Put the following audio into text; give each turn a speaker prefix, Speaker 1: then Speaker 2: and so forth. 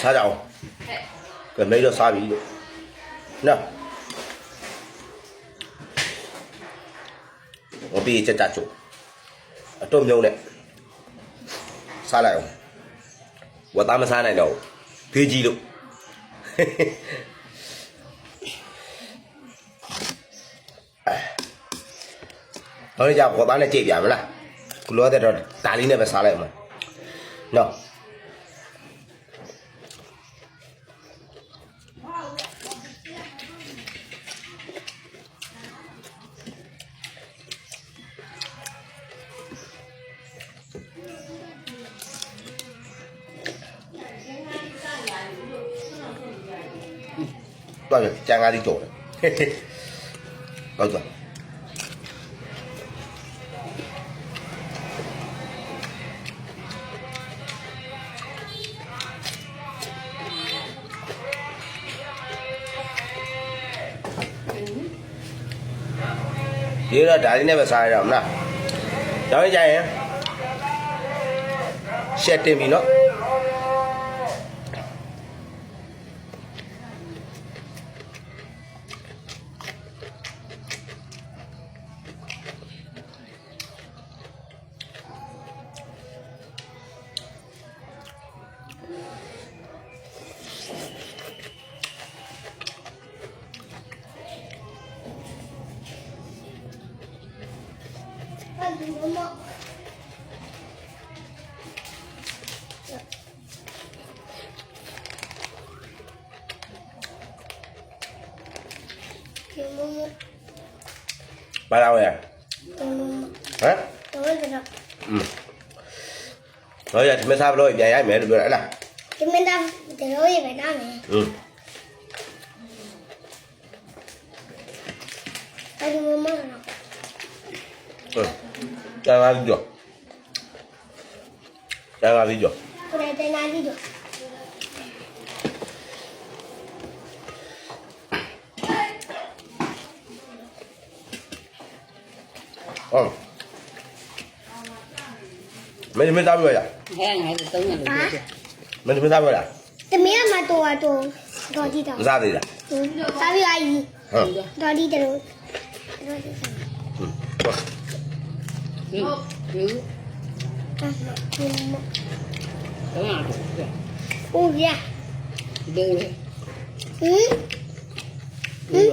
Speaker 1: စားကြအောင်ကဲမိတော့စားပြီလို့နော်我毕业在家做，都没有嘞，啥来着？我打没啥来着，飞机了，嘿嘿。哎，老人家我打那这边没了，老在这大理那边啥来嘛？喏。多少加俺的做的，嘿嘿，老子。ဒီတော့ဒါလေးနဲ့ပဲစားရအောင်မလား။နောက်ကြရင်ရှက်တင်ပြီနော်။ဘာလာဝဲဟမ်တော်တယ်တော့တော့ရဒီမစားဘလို့ပြန်ရိုက်မယ်လို့ပြောတယ်ဟလား
Speaker 2: ဒီမင်းသားဒီလိုရပဲနားမယ်အဲ့ဒီမမ
Speaker 1: ကြာလာပြီကြောကြာလာပြီကြော
Speaker 2: ကိုယ်တိုင်နာပြီးတော့
Speaker 1: 哦，没打过呀？
Speaker 3: 哎，还是等人的。
Speaker 1: 没打过呀？
Speaker 2: တမင်းကမတော်တော့ကြည့်တော့
Speaker 1: မစားသေးလား
Speaker 2: စားပြီးအကြီး
Speaker 1: ဟုတ်
Speaker 2: တော်ဒီတယ်လို့
Speaker 3: 等下子，
Speaker 2: ဟုတ်ရ
Speaker 3: 等会，
Speaker 2: ဟင်
Speaker 3: 等会。